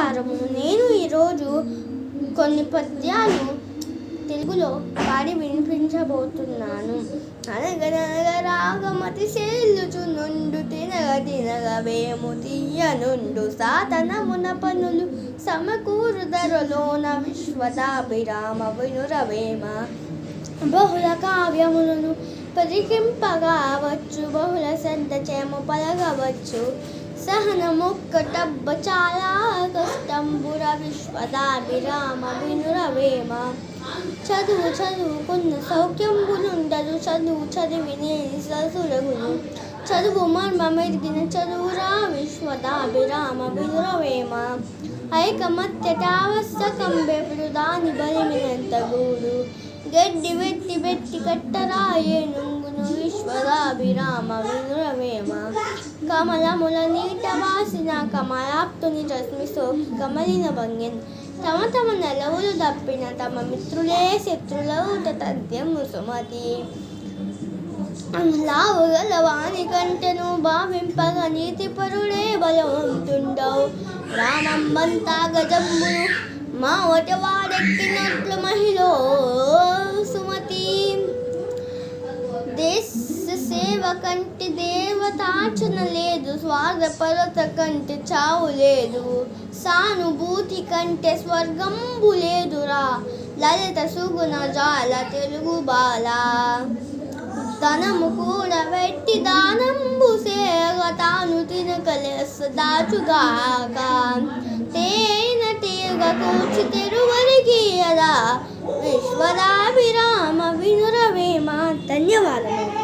నమస్కారము. నేను ఈరోజు కొన్ని పద్యాలు తెలుగులో పాడి వినిపించబోతున్నాను. అనగనగా రాగమతి సేల్లుచునుండు తినగ తినగ వేము తీయనుండు సాధనమున పనులు సమకూరుదరలోన విశ్వదాభిరామ వినురవేమ. బహుళ కావ్యములను పరికింపగావచ్చు, బహుళ శ్రద్ధ చేము పలగవచ్చు. సహనమొక్కటబ్బ చాలా కష్టంబుర విశ్వదాభిరామ వినురవేమ. చదువుకున్న సౌఖ్యంబులుండదు, చదివినే ససురగును. చదువు మర్మమెరిగిన చదువురా విశ్వదాభిరామ వినురవేమ. ఐకమత్యటావశ్యకంబెప్పుడు దాని బలిమినంత గూడు. గడ్డి వెట్టి కట్టరాయే నుంగును విశ్వదాభిరామ వినురవేమ. కమలముల నీట వాసిన కమలాప్తుని రశ్మి సోకి కమలిన భంగిన్. తమ నెలవులు దప్పిన తమ మిత్రులే శత్రులవుట తథ్యము సుమతి. లావుగల వాని కంటెను భావింపగ నీతిపరుడే బలవంతుండవు. రామంబంతా గజంబులు మావటి వాడెక్కినట్లు మహిళ సుమతి. దేశ సేవ కంటి దేవతార్చన లేదు, స్వార్థపరత కంటే చావు లేదు. సానుభూతి కంటే స్వర్గంబు లేదురా, లలిత సుగుణ జాల తెలుగు బాల. ధనము కూడా వెట్టి దానంబు సేగ తాను తినకలేస దాచుగాక. తేన తీగ కూర్చి తెరువరిగీయరా విశ్వదాభిరామ వినురవేమ. ధన్యవాదములు.